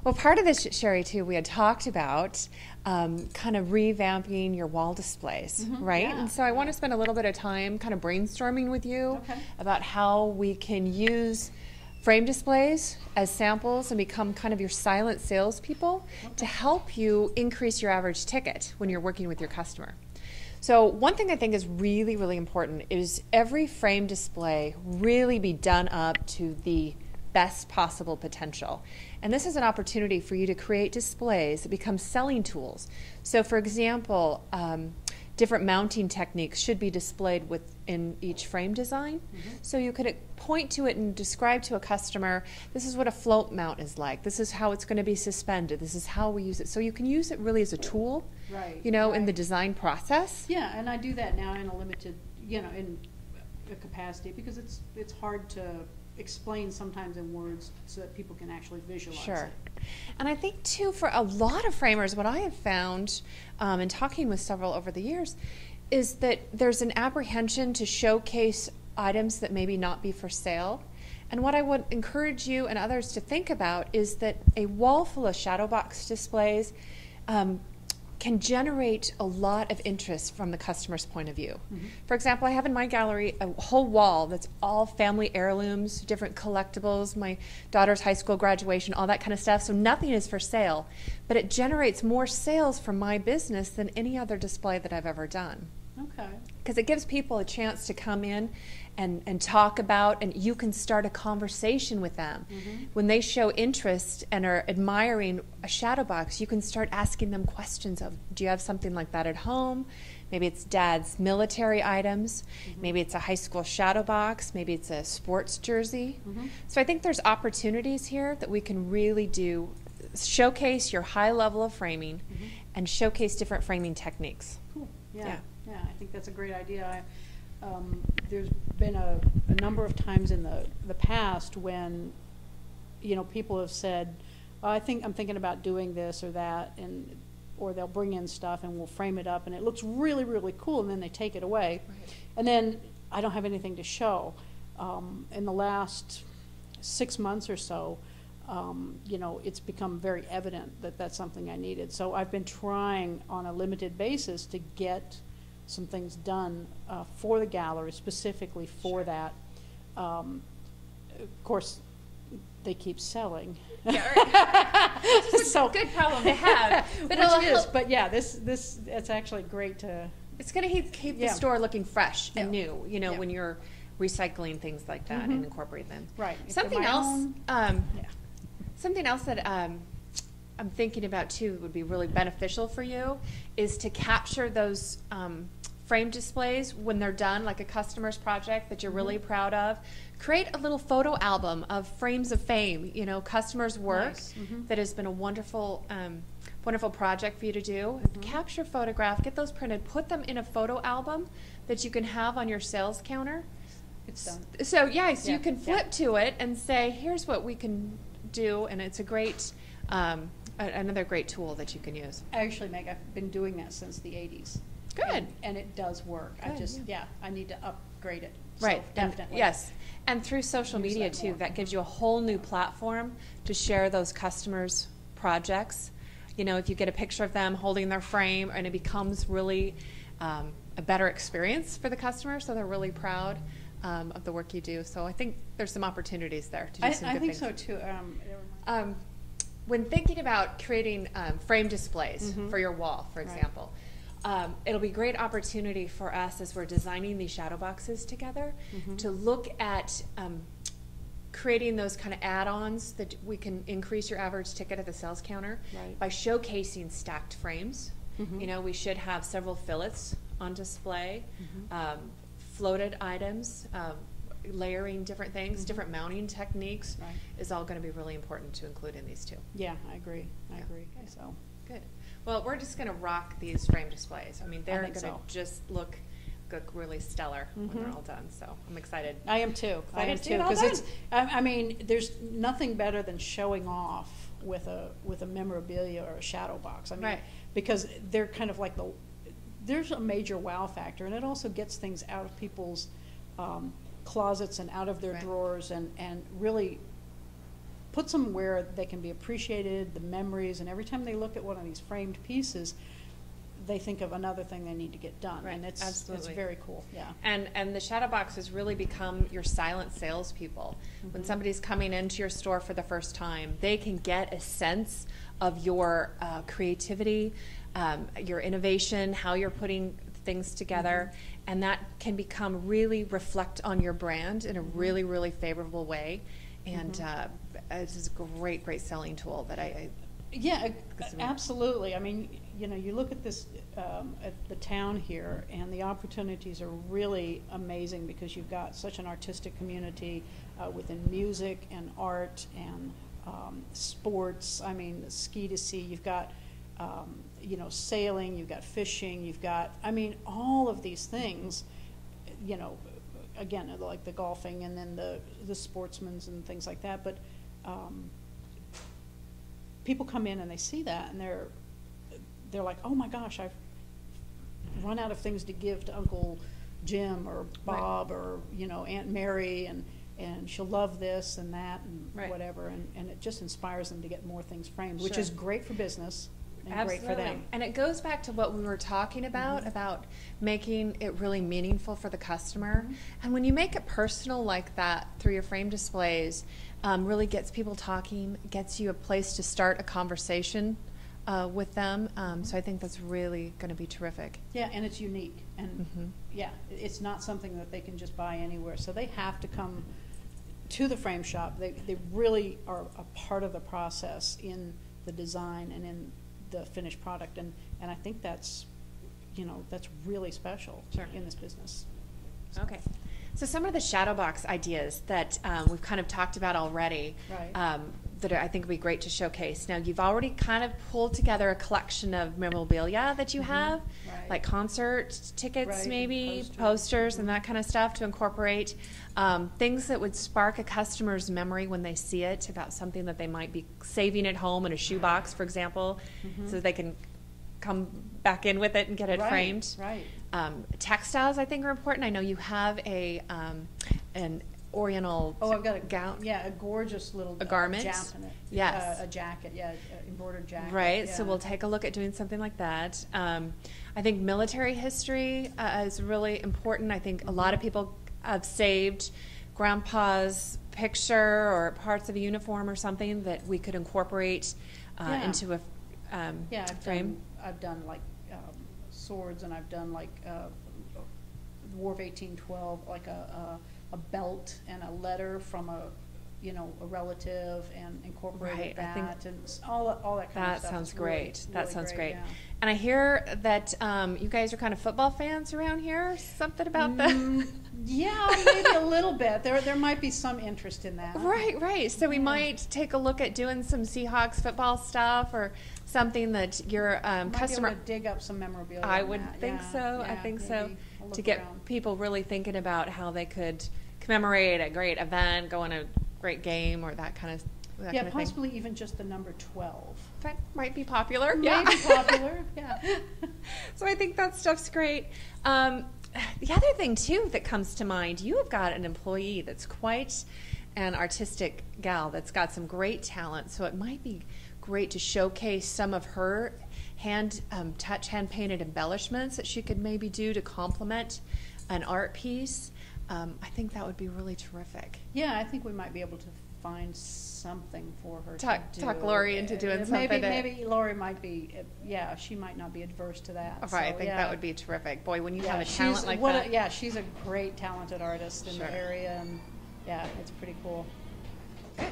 Well, part of this, Sherry, too, we had talked about kind of revamping your wall displays, right? Yeah, And so I want to spend a little bit of time kind of brainstorming with you about how we can use frame displays as samples and become kind of your silent salespeople to help you increase your average ticket when you're working with your customer. So one thing I think is really, really important is every frame display really be done up to the best possible potential. And this is an opportunity for you to create displays that become selling tools. So for example, different mounting techniques should be displayed within each frame design. So you could point to it and describe to a customer, this is what a float mount is like, this is how it's going to be suspended, this is how we use it. So you can use it really as a tool, you know, in the design process. Yeah, and I do that now in a limited, you know, in a capacity, because it's hard to explain sometimes in words so that people can actually visualize it. And I think too, for a lot of framers, what I have found in talking with several over the years is that there's an apprehension to showcase items that maybe not be for sale. And what I would encourage you and others to think about is that a wall full of shadow box displays can generate a lot of interest from the customer's point of view. For example, I have in my gallery a whole wall that's all family heirlooms, different collectibles, my daughter's high school graduation, all that kind of stuff. So nothing is for sale, but it generates more sales for my business than any other display that I've ever done. Okay. Because it gives people a chance to come in and talk about, and you can start a conversation with them. When they show interest and are admiring a shadow box, you can start asking them questions of, do you have something like that at home? Maybe it's dad's military items, maybe it's a high school shadow box, maybe it's a sports jersey. So I think there's opportunities here that we can really do, showcase your high level of framing and showcase different framing techniques. Cool. Yeah, I think that's a great idea. There's been a number of times in the past when, you know, people have said, oh, I'm thinking about doing this or that, or they'll bring in stuff and we'll frame it up and it looks really, really cool, and then they take it away. And then I don't have anything to show. In the last 6 months or so, you know, it's become very evident that that's something I needed. So I've been trying on a limited basis to get some things done for the gallery, specifically for that. Of course, they keep selling. So good problem to have. But it is. But yeah, this it's actually great to. It's going to keep the store looking fresh and new. You know, when you're recycling things like that and incorporate them. Right. Something else. Something else that I'm thinking about too would be really beneficial for you is to capture those frame displays when they're done, like a customer's project that you're really proud of. Create a little photo album of frames of fame, you know, customers' work that has been a wonderful wonderful project for you to do. Capture, photograph, get those printed, put them in a photo album that you can have on your sales counter. It's done. So so you can flip to it and say, here's what we can do, and it's a great another great tool that you can use. Actually, Meg, I've been doing that since the 80s. Good. And it does work. Good, I just, I need to upgrade it. Right, so definitely. yes. And through social media that too, more. that gives you a whole new platform to share those customers' projects. You know, if you get a picture of them holding their frame, and it becomes really a better experience for the customer, so they're really proud of the work you do. So I think there's some opportunities there to do some good things. I think so too. When thinking about creating frame displays for your wall, for example, it'll be a great opportunity for us as we're designing these shadow boxes together to look at creating those kind of add-ons that we can increase your average ticket at the sales counter by showcasing stacked frames. You know, we should have several fillets on display, floated items, layering different things, different mounting techniques is all going to be really important to include in these too. Yeah, I agree. I agree. So good. Well, we're just going to rock these frame displays. I mean, they're going to just look really stellar when they're all done. So I'm excited. I am too. I am too, because it's. I mean, there's nothing better than showing off with a memorabilia or a shadow box. I mean, because they're kind of like there's a major wow factor, and it also gets things out of people's closets and out of their drawers, and really puts them where they can be appreciated, the memories, and every time they look at one of these framed pieces, they think of another thing they need to get done. Right. And it's Absolutely. very cool. Yeah. And the shadow box has really become your silent salespeople. When somebody's coming into your store for the first time, they can get a sense of your creativity, your innovation, how you're putting things together, and that can really reflect on your brand in a really, really favorable way. And this is a great selling tool that I yeah, absolutely. I mean, you know, you look at this, at the town here, and the opportunities are really amazing because you've got such an artistic community within music and art and sports. I mean, ski to sea. You've got, you know, sailing. You've got fishing. You've got, I mean, all of these things. You know, again, like the golfing and then the sportsmen's and things like that. But people come in and they see that and they're like, oh my gosh, I've run out of things to give to Uncle Jim or Bob or, you know, Aunt Mary, and she'll love this and that and whatever, and it just inspires them to get more things framed, which is great for business and great for them. And it goes back to what we were talking about making it really meaningful for the customer. And when you make it personal like that through your frame displays, really gets people talking, gets you a place to start a conversation with them. So I think that's really going to be terrific. Yeah, and it's unique. And yeah, it's not something that they can just buy anywhere. So they have to come to the frame shop. They really are a part of the process in the design and in the finished product. And I think that's, you know, that's really special in this business. So. Okay. So some of the shadow box ideas that we've kind of talked about already that I think would be great to showcase. Now, you've already kind of pulled together a collection of memorabilia that you have, like concert tickets maybe, posters and that kind of stuff to incorporate. Things that would spark a customer's memory when they see it about something that they might be saving at home in a shoebox, for example, so they can come back in with it and get it framed. Textiles, I think, are important. I know you have an Oriental I've got a gown. Yeah, a gorgeous little garment. Japanese. Yes. A jacket, embroidered jacket. Right, so we'll take a look at doing something like that. I think military history is really important. I think a lot of people have saved Grandpa's picture or parts of a uniform or something that we could incorporate into a frame. I've done like swords, and I've done like War of 1812, like a belt and a letter from a relative, and incorporated that, and all that kind of stuff. That sounds great. That sounds great. Yeah. And I hear that you guys are kind of football fans around here. Something about that? Yeah, maybe a little bit. There might be some interest in that. Right. So we might take a look at doing some Seahawks football stuff or something that your customer. Might be able to dig up some memorabilia. I would think so. I think so. To get people really thinking about how they could commemorate a great event, go on a great game, or that kind of thing. Possibly even just the number 12. That might be popular. Maybe popular. Yeah. So I think that stuff's great. The other thing too that comes to mind, you have got an employee that's quite an artistic gal that's got some great talent. So it might be great to showcase some of her hand painted embellishments that she could maybe do to complement an art piece. I think that would be really terrific. Yeah, I think we might be able to find something for her to do. Talk Lori into doing something. Maybe Lori might be, she might not be adverse to that. Right, so, I think that would be terrific. Boy, when you have a talent like that. She's a great talented artist in the area, and it's pretty cool. Good.